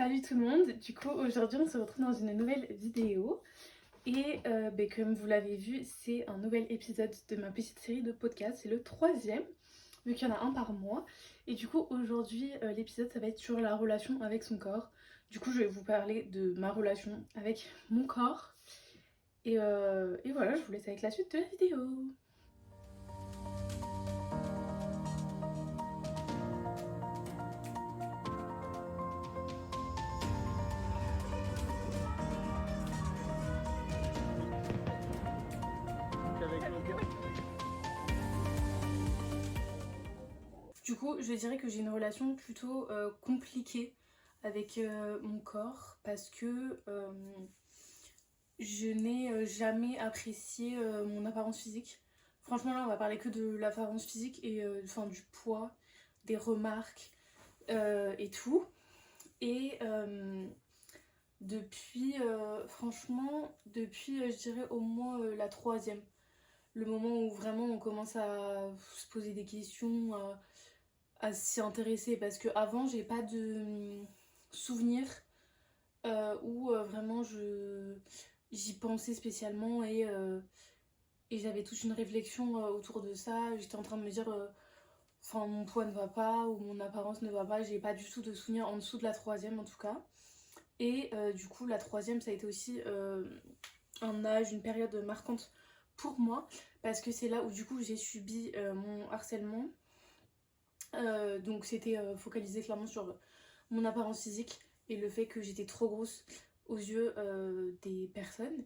Salut tout le monde, du coup aujourd'hui on se retrouve dans une nouvelle vidéo et comme vous l'avez vu c'est un nouvel épisode de ma petite série de podcasts, c'est le troisième vu qu'il y en a un par mois et du coup aujourd'hui l'épisode ça va être sur la relation avec son corps. Du coup je vais vous parler de ma relation avec mon corps et voilà, je vous laisse avec la suite de la vidéo. Du coup, je dirais que j'ai une relation plutôt compliquée avec mon corps parce que je n'ai jamais apprécié mon apparence physique. Franchement, là, on va parler que de l'apparence physique et enfin, du poids, des remarques et tout. Et depuis, je dirais au moins la troisième, le moment où vraiment on commence à se poser des questions, à s'y intéresser parce que avant j'ai pas de souvenir où vraiment j'y pensais spécialement et j'avais toute une réflexion autour de ça. J'étais en train de me dire enfin mon poids ne va pas ou mon apparence ne va pas. J'ai pas du tout de souvenir en dessous de la troisième en tout cas. Et du coup la troisième ça a été aussi un âge, une période marquante pour moi parce que c'est là où du coup j'ai subi mon harcèlement. Donc c'était focalisé clairement sur mon apparence physique et le fait que j'étais trop grosse aux yeux des personnes.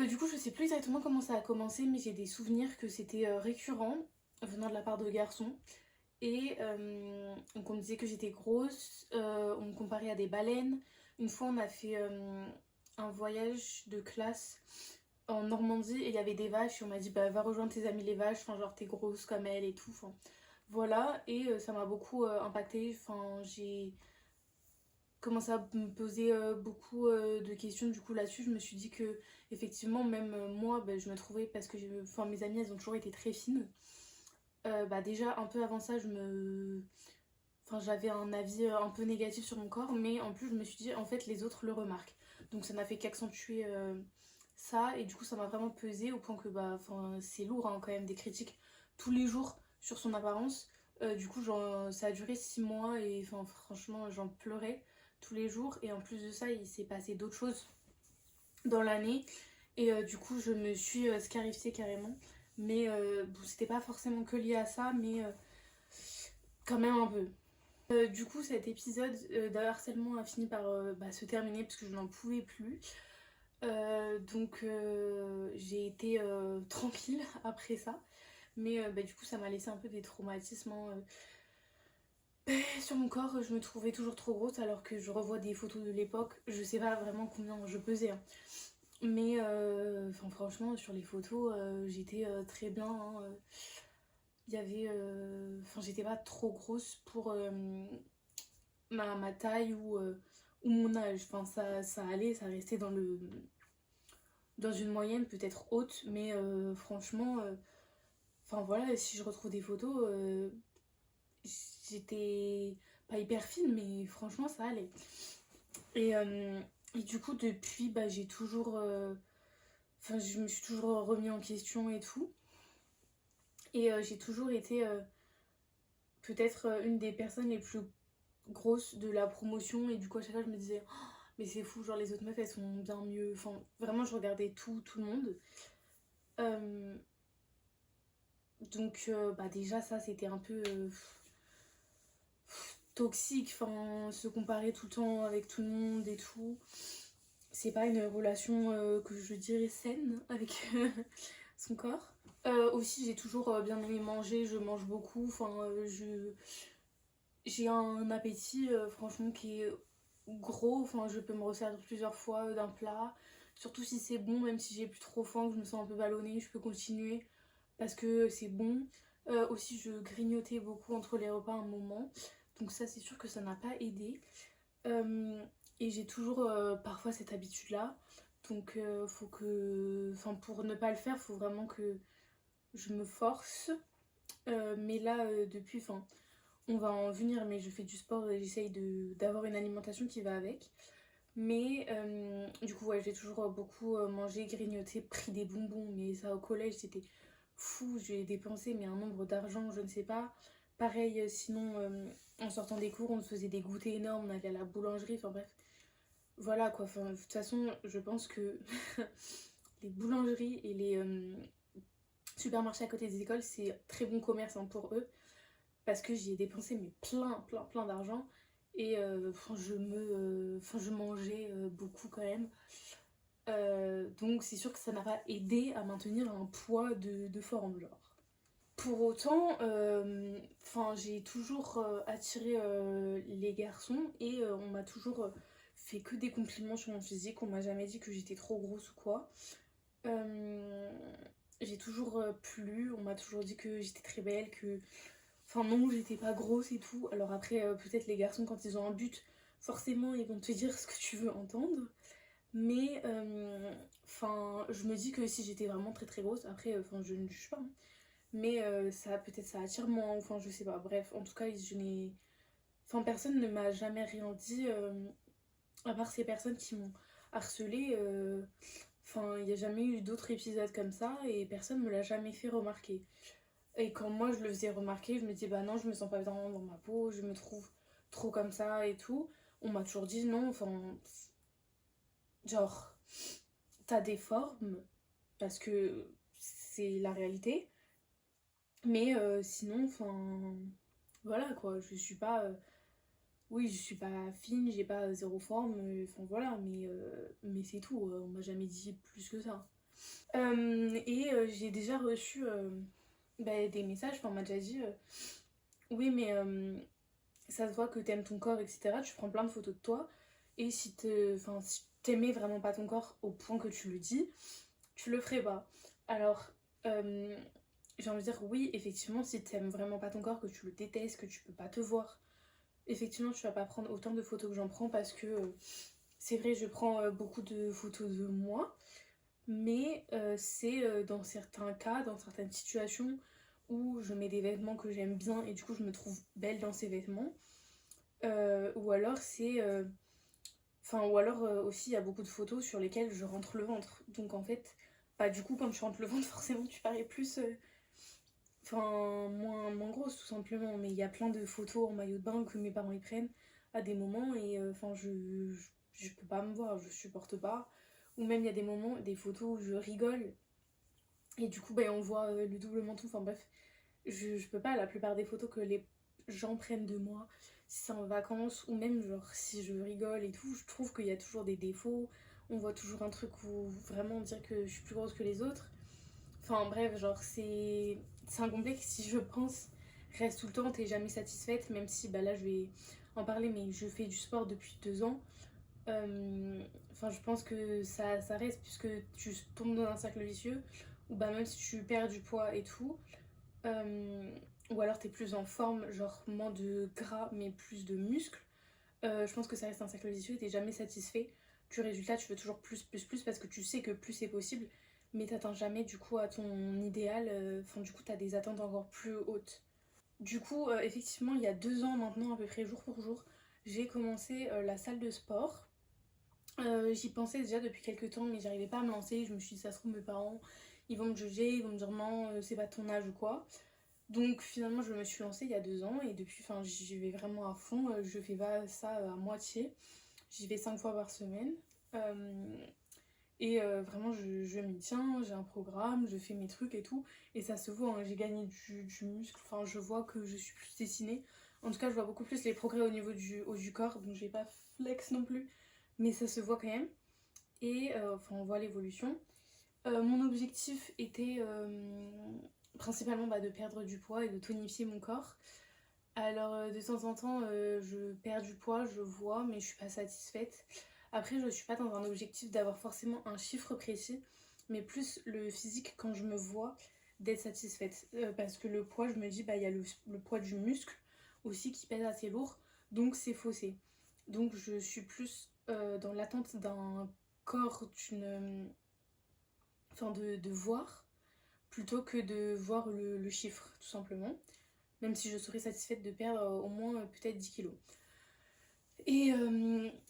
Du coup je sais plus exactement comment ça a commencé mais j'ai des souvenirs que c'était récurrent venant de la part de garçons. Et donc on me disait que j'étais grosse, on me comparait à des baleines. Une fois on a fait un voyage de classe en Normandie et il y avait des vaches et on m'a dit bah va rejoindre tes amis les vaches, enfin genre t'es grosse comme elles et tout. Enfin, voilà, et ça m'a beaucoup impactée. Enfin, j'ai commencé à me poser beaucoup de questions du coup là-dessus. Je me suis dit que effectivement même moi bah, je me trouvais parce que enfin, mes amies elles ont toujours été très fines. Bah, déjà un peu avant ça enfin, j'avais un avis un peu négatif sur mon corps, mais en plus je me suis dit en fait les autres le remarquent. Donc ça n'a fait qu'accentuer ça et du coup ça m'a vraiment pesé au point que bah, enfin, c'est lourd hein, quand même des critiques tous les jours sur son apparence. Du coup ça a duré 6 mois et enfin, franchement j'en pleurais tous les jours et en plus de ça il s'est passé d'autres choses dans l'année et du coup je me suis scarifiée carrément. Mais bon, c'était pas forcément que lié à ça, mais quand même un peu. Du coup, cet épisode de harcèlement a fini par bah, se terminer parce que je n'en pouvais plus. Donc j'ai été tranquille après ça. Mais bah, du coup, ça m'a laissé un peu des traumatismes hein. Sur mon corps, je me trouvais toujours trop grosse alors que je revois des photos de l'époque. Je sais pas vraiment combien je pesais, hein. Mais franchement, sur les photos, j'étais très bien, hein. Il y avait. Enfin, j'étais pas trop grosse pour ma taille ou mon âge. Enfin, ça allait, ça restait dans une moyenne peut-être haute, mais franchement, enfin voilà, si je retrouve des photos, j'étais pas hyper fine, mais franchement, ça allait. Et, euh, et du coup, depuis, bah, j'ai toujours. Enfin, je me suis toujours remis en question et tout. Et j'ai toujours été peut-être une des personnes les plus grosses de la promotion. Et du coup, à chaque fois, je me disais, oh, mais c'est fou, genre les autres meufs, elles sont bien mieux. Enfin, vraiment, je regardais tout le monde. Euh, donc, bah, déjà, ça, c'était un peu toxique. Enfin, se comparer tout le temps avec tout le monde et tout. C'est pas une relation que je dirais saine avec son corps. Aussi, j'ai toujours bien aimé manger, je mange beaucoup. Enfin, j'ai un appétit, franchement, qui est gros. Enfin, je peux me resservir plusieurs fois d'un plat. Surtout si c'est bon, même si j'ai plus trop faim, que je me sens un peu ballonnée, je peux continuer parce que c'est bon. Aussi, je grignotais beaucoup entre les repas à un moment. Donc ça, c'est sûr que ça n'a pas aidé. Euh, et j'ai toujours parfois cette habitude-là. Donc, faut que... Enfin, pour ne pas le faire, faut vraiment que je me force. Mais là, depuis... Enfin, On va en venir, mais je fais du sport et j'essaye d'avoir une alimentation qui va avec. Mais du coup, ouais, j'ai toujours beaucoup mangé, grignoté, pris des bonbons. Mais ça, au collège, c'était fou. J'ai dépensé mais un nombre d'argent, je ne sais pas. Pareil, sinon, en sortant des cours, on se faisait des goûters énormes. On allait à la boulangerie. Enfin bref, voilà quoi. Enfin, de toute façon, je pense que les boulangeries et les supermarchés à côté des écoles, c'est très bon commerce hein, pour eux. Parce que j'y ai dépensé mais plein d'argent. Et je mangeais beaucoup quand même. Donc c'est sûr que ça n'a pas aidé à maintenir un poids de forme, genre. Pour autant, j'ai toujours attiré les garçons et on m'a toujours fait que des compliments sur mon physique. On m'a jamais dit que j'étais trop grosse ou quoi. Euh, j'ai toujours plu, on m'a toujours dit que j'étais très belle, que... Enfin non, j'étais pas grosse et tout. Alors après, peut-être les garçons, quand ils ont un but, forcément, ils vont te dire ce que tu veux entendre. Mais je me dis que si j'étais vraiment très grosse, après, je ne juge pas, hein, mais ça peut-être ça attire moins, enfin je sais pas. Bref, en tout cas, je n'ai... Enfin, personne ne m'a jamais rien dit, à part ces personnes qui m'ont harcelée. Enfin, il n'y a jamais eu d'autres épisodes comme ça et personne me l'a jamais fait remarquer. Et quand moi je le faisais remarquer, je me disais bah non, je me sens pas bien dans ma peau, je me trouve trop comme ça et tout. On m'a toujours dit non, genre, t'as des formes parce que c'est la réalité, mais sinon, voilà quoi, je suis pas. Oui, je suis pas fine, j'ai pas zéro forme, enfin voilà, mais c'est tout, on m'a jamais dit plus que ça. J'ai déjà reçu des messages, enfin on m'a déjà dit oui mais ça se voit que t'aimes ton corps, etc. Tu prends plein de photos de toi et si t'aimais vraiment pas ton corps au point que tu le dis, tu le ferais pas. Alors euh, j'ai envie de dire oui, effectivement, si t'aimes vraiment pas ton corps, que tu le détestes, que tu peux pas te voir, effectivement tu vas pas prendre autant de photos que j'en prends parce que c'est vrai, je prends beaucoup de photos de moi, mais c'est dans certains cas, dans certaines situations où je mets des vêtements que j'aime bien et du coup je me trouve belle dans ces vêtements. Ou alors aussi il y a beaucoup de photos sur lesquelles je rentre le ventre. Donc en fait, bah du coup quand tu rentres le ventre forcément tu parais plus... moins grosse tout simplement. Mais il y a plein de photos en maillot de bain que mes parents y prennent à des moments et je peux pas me voir, je supporte pas. Ou même il y a des moments, des photos où je rigole et du coup on voit le double menton. Enfin bref, je peux pas. La plupart des photos que les gens prennent de moi, si c'est en vacances ou même genre si je rigole et tout, je trouve qu'il y a toujours des défauts. On voit toujours un truc où vraiment on dirait que je suis plus grosse que les autres. Enfin bref, genre c'est un complexe si je pense reste tout le temps, t'es jamais satisfaite, même si bah là je vais en parler, mais je fais du sport depuis 2 ans. Je pense que ça reste puisque tu tombes dans un cercle vicieux ou bah même si tu perds du poids et tout, euh, ou alors t'es plus en forme, genre moins de gras mais plus de muscles, je pense que ça reste un cercle vicieux et t'es jamais satisfait du résultat, tu veux toujours plus parce que tu sais que plus c'est possible, mais t'atteins jamais du coup à ton idéal, du coup t'as des attentes encore plus hautes. Du coup, effectivement, il y a 2 ans maintenant, à peu près jour pour jour, j'ai commencé la salle de sport. J'y pensais déjà depuis quelques temps, mais j'arrivais pas à me lancer. Je me suis dit, ça se trouve, mes parents, ils vont me juger, ils vont me dire non, c'est pas ton âge ou quoi. Donc finalement, je me suis lancée il y a 2 ans et depuis, j'y vais vraiment à fond. Je fais pas ça à moitié. J'y vais 5 fois par semaine. Euh, Vraiment, je m'y tiens, j'ai un programme, je fais mes trucs et tout. Et ça se voit, hein, j'ai gagné du muscle. Enfin, je vois que je suis plus dessinée. En tout cas, je vois beaucoup plus les progrès au niveau du haut du corps. Donc, j'ai pas flex non plus. Mais ça se voit quand même. Et on voit l'évolution. Mon objectif était principalement de perdre du poids et de tonifier mon corps. Alors de temps en temps je perds du poids, je vois, mais je suis pas satisfaite. Après je suis pas dans un objectif d'avoir forcément un chiffre précis, mais plus le physique quand je me vois d'être satisfaite. Parce que le poids, je me dis, bah il y a le poids du muscle aussi qui pèse assez lourd, donc c'est faussé. Donc je suis plus dans l'attente d'un corps, de voir, plutôt que de voir le chiffre tout simplement. même si je serais satisfaite de perdre au moins peut-être 10 kilos. Et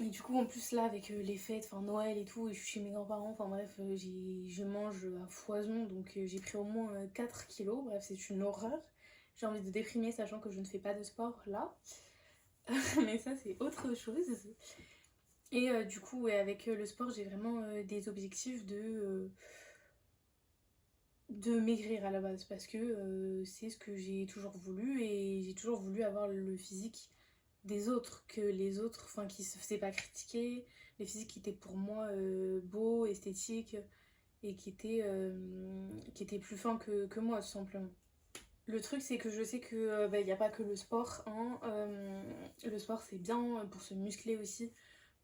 du coup, en plus, là, avec les fêtes, enfin Noël et tout, et je suis chez mes grands-parents, enfin bref, je mange à foison, donc j'ai pris au moins 4 kilos. Bref, c'est une horreur. J'ai envie de déprimer, sachant que je ne fais pas de sport là. Mais ça, c'est autre chose. Et du coup, ouais, avec le sport, j'ai vraiment des objectifs de maigrir à la base, parce que c'est ce que j'ai toujours voulu, et j'ai toujours voulu avoir le physique des autres, que les autres, enfin qui se faisaient pas critiquer, les physiques qui étaient pour moi beaux, esthétiques, et qui étaient plus fins que moi tout simplement. Le truc c'est que je sais que bah, y a pas que le sport, hein, le sport c'est bien pour se muscler aussi,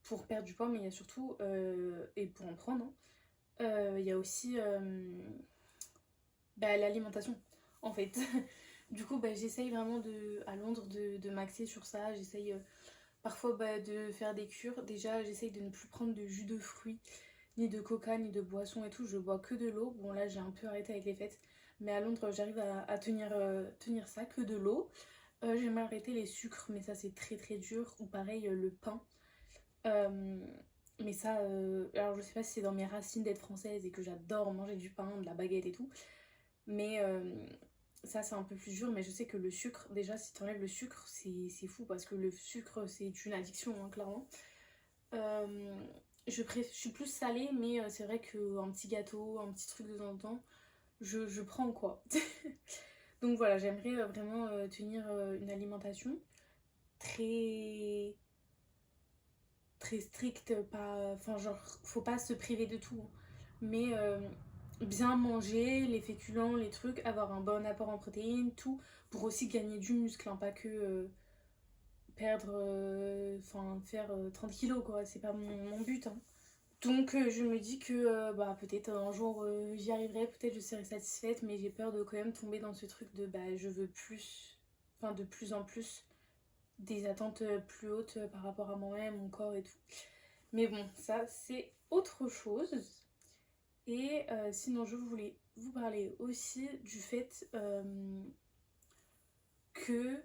pour perdre du poids, mais il y a surtout, et pour en prendre, hein, il y a aussi bah, l'alimentation en fait. Du coup bah, j'essaye vraiment à Londres de m'axer sur ça, j'essaye parfois bah, de faire des cures. Déjà, j'essaye de ne plus prendre de jus de fruits, ni de coca, ni de boisson et tout. Je bois que de l'eau. Bon, là, j'ai un peu arrêté avec les fêtes. Mais à Londres, j'arrive à tenir ça, que de l'eau. J'aimerais arrêter les sucres, mais ça, c'est très très dur. Ou pareil, le pain. Euh, mais ça, alors je sais pas si c'est dans mes racines d'être française et que j'adore manger du pain, de la baguette et tout. Mais ça, c'est un peu plus dur. Mais je sais que le sucre, déjà, si tu enlèves le sucre, c'est fou parce que le sucre, c'est une addiction, hein, clairement. Euh, je suis plus salée, mais c'est vrai qu'un petit gâteau, un petit truc de temps en temps, je prends quoi. Donc voilà, j'aimerais vraiment tenir une alimentation très, très stricte, pas, enfin genre, faut pas se priver de tout, hein. Mais bien manger, les féculents, les trucs, avoir un bon apport en protéines, tout, pour aussi gagner du muscle, hein, pas que perdre, enfin faire 30 kilos quoi, c'est pas mon but, hein. Donc je me dis que bah, peut-être un jour j'y arriverai, peut-être je serai satisfaite, mais j'ai peur de quand même tomber dans ce truc de bah je veux plus, enfin de plus en plus des attentes plus hautes par rapport à moi-même, mon corps et tout. Mais bon, ça c'est autre chose. Et sinon je voulais vous parler aussi du fait que,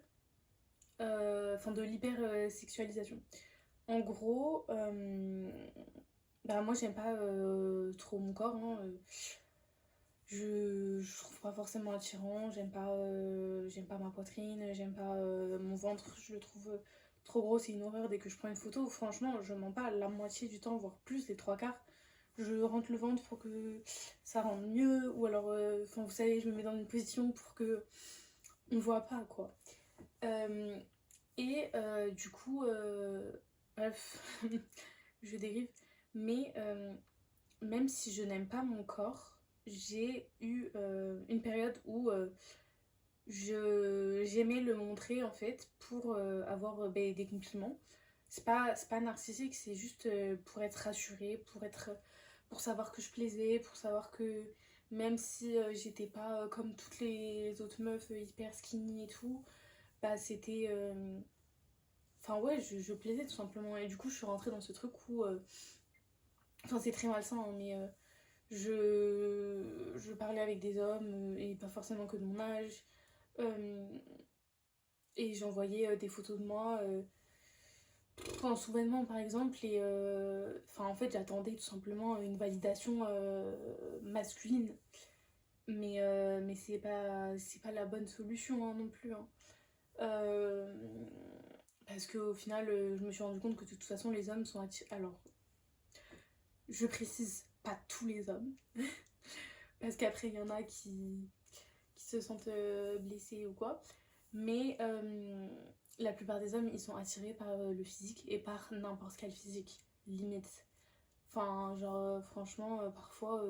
enfin de l'hypersexualisation. En gros, bah moi j'aime pas trop mon corps, hein. Je trouve pas forcément attirant, j'aime pas ma poitrine, j'aime pas mon ventre, je le trouve trop gros, c'est une horreur dès que je prends une photo. Franchement, je mens pas, la moitié du temps, voire plus, les trois quarts, je rentre le ventre pour que ça rende mieux, ou alors, enfin vous savez, je me mets dans une position pour que on voit pas quoi. Euh, et du coup, bref, je dérive, mais même si je n'aime pas mon corps, j'ai eu une période où j'aimais le montrer en fait pour avoir ben, des compliments. C'est pas narcissique, c'est juste pour être rassurée, pour savoir que je plaisais, pour savoir que même si j'étais pas comme toutes les autres meufs hyper skinny et tout, bah c'était enfin ouais, je plaisais tout simplement. Et du coup, je suis rentrée dans ce truc où enfin c'est très malsain, hein, mais je parlais avec des hommes et pas forcément que de mon âge. Euh, et j'envoyais des photos de moi en sous-vêtements par exemple. Et enfin en fait j'attendais tout simplement une validation masculine. Mais c'est pas la bonne solution hein, non plus, hein. Euh, Parce qu'au final je me suis rendu compte que de toute façon les hommes sont attirés. Alors je précise pas tous les hommes. Parce qu'après il y en a qui se sentent blessés ou quoi. Mais la plupart des hommes, ils sont attirés par le physique et par n'importe quel physique, limite. Enfin, genre, franchement, parfois,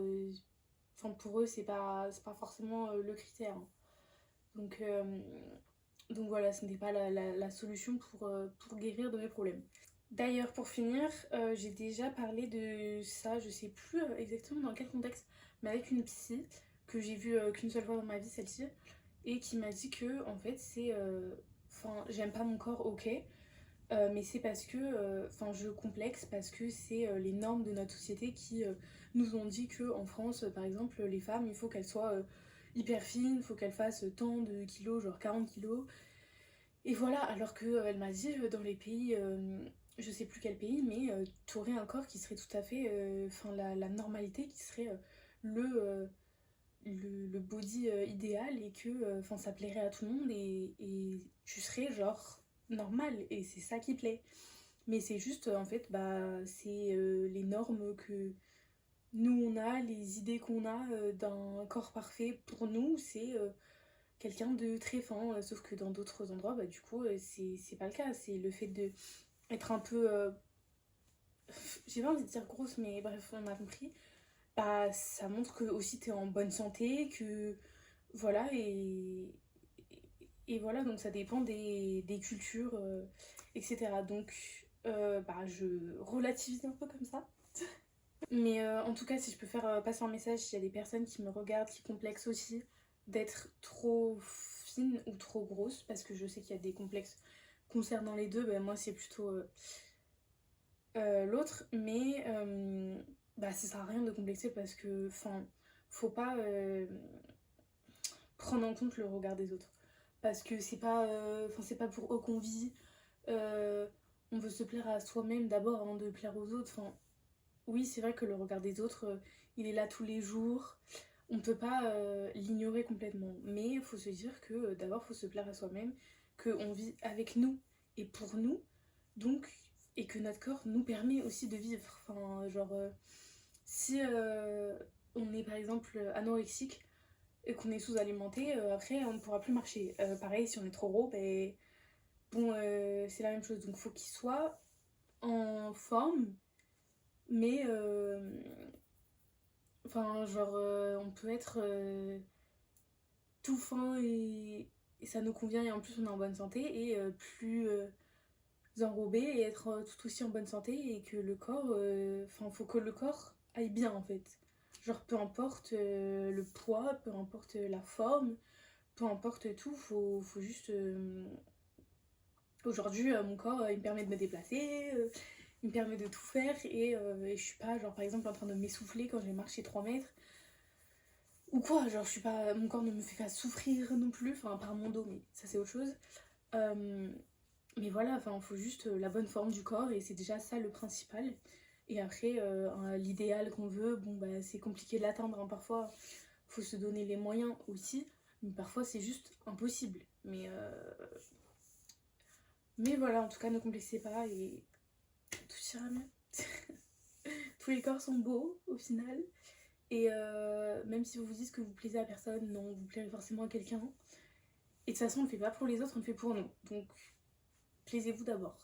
enfin, pour eux, c'est pas forcément le critère, hein. Donc, donc voilà, ce n'était pas la solution pour guérir de mes problèmes. D'ailleurs, pour finir, j'ai déjà parlé de ça, je sais plus exactement dans quel contexte, mais avec une psy que j'ai vue qu'une seule fois dans ma vie, celle-ci, et qui m'a dit que, en fait, c'est. Enfin, j'aime pas mon corps, ok, mais c'est parce que. Enfin, je complexe parce que c'est les normes de notre société qui nous ont dit que en France, par exemple, les femmes, il faut qu'elles soient hyper fine, faut qu'elle fasse tant de kilos, genre 40 kilos. Et voilà, alors que elle m'a dit dans les pays, je sais plus quel pays, mais t'aurais un corps qui serait tout à fait, enfin la normalité, qui serait le, euh, le body idéal et que enfin ça plairait à tout le monde et tu serais genre normal et c'est ça qui plaît. Mais c'est juste en fait bah c'est les normes que nous on a, les idées qu'on a d'un corps parfait pour nous, c'est quelqu'un de très fin, sauf que dans d'autres endroits bah du coup c'est pas le cas, c'est le fait de être un peu j'ai pas envie de dire grosse mais bref on a compris, bah ça montre que aussi t'es en bonne santé, que voilà et voilà donc ça dépend des cultures etc. Donc bah je relativise un peu comme ça. Mais en tout cas si je peux faire passer un message, s'il y a des personnes qui me regardent, qui complexent aussi d'être trop fine ou trop grosse, parce que je sais qu'il y a des complexes concernant les deux, bah moi c'est plutôt l'autre, mais bah ça sert à rien de complexer parce que enfin faut pas prendre en compte le regard des autres parce que c'est pas pour eux qu'on vit. Euh, on veut se plaire à soi-même d'abord avant de plaire aux autres. Enfin, oui c'est vrai que le regard des autres il est là tous les jours, on peut pas l'ignorer complètement, mais il faut se dire que d'abord faut se plaire à soi-même, qu'on vit avec nous et pour nous, donc et que notre corps nous permet aussi de vivre. Enfin, genre, si on est par exemple anorexique et qu'on est sous-alimenté, après on ne pourra plus marcher. Pareil, si on est trop gros, ben, bon, c'est la même chose. Donc, faut qu'il soit en forme, mais enfin, genre, on peut être tout fin et ça nous convient et en plus on est en bonne santé et plus enrobé et être tout aussi en bonne santé et que le corps, enfin faut que le corps aille bien en fait. Genre peu importe le poids, peu importe la forme, peu importe tout, faut juste... Aujourd'hui mon corps il me permet de me déplacer, il me permet de tout faire et je suis pas genre par exemple en train de m'essouffler quand j'ai marché 3 mètres ou quoi, genre je suis pas... Mon corps ne me fait pas souffrir non plus, enfin par mon dos mais ça c'est autre chose. Euh, mais voilà, enfin, il faut juste la bonne forme du corps et c'est déjà ça le principal. Et après, l'idéal qu'on veut, bon, bah, c'est compliqué de l'atteindre, hein. Parfois, il faut se donner les moyens aussi, mais parfois, c'est juste impossible. Mais voilà, en tout cas, ne complexez pas et tout ira bien. Tous les corps sont beaux au final. Et même si vous vous dites que vous plaisez à personne, non, vous plairez forcément à quelqu'un. Et de toute façon, on le fait pas pour les autres, on le fait pour nous. Donc, plaisez-vous d'abord.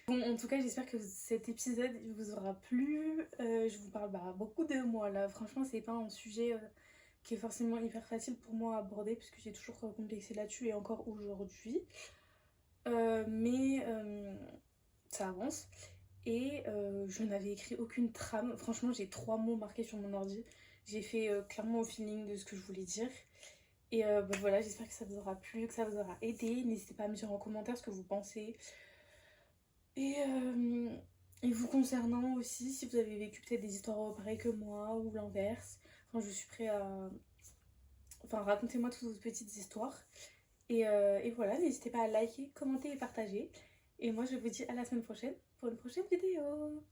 Bon, en tout cas, j'espère que cet épisode vous aura plu. Je vous parle bah, beaucoup de moi là. Franchement, c'est pas un sujet qui est forcément hyper facile pour moi à aborder puisque j'ai toujours complexé là-dessus et encore aujourd'hui. Mais ça avance. Et je n'avais écrit aucune trame. Franchement, j'ai 3 mots marqués sur mon ordi. J'ai fait clairement au feeling de ce que je voulais dire. Et bah, voilà, j'espère que ça vous aura plu, que ça vous aura aidé. N'hésitez pas à me dire en commentaire ce que vous pensez. Et, euh, et vous concernant aussi, si vous avez vécu peut-être des histoires pareilles que moi ou l'inverse, enfin, je suis prête à... Enfin, racontez-moi toutes vos petites histoires. Et voilà, n'hésitez pas à liker, commenter et partager. Et moi, je vous dis à la semaine prochaine pour une prochaine vidéo.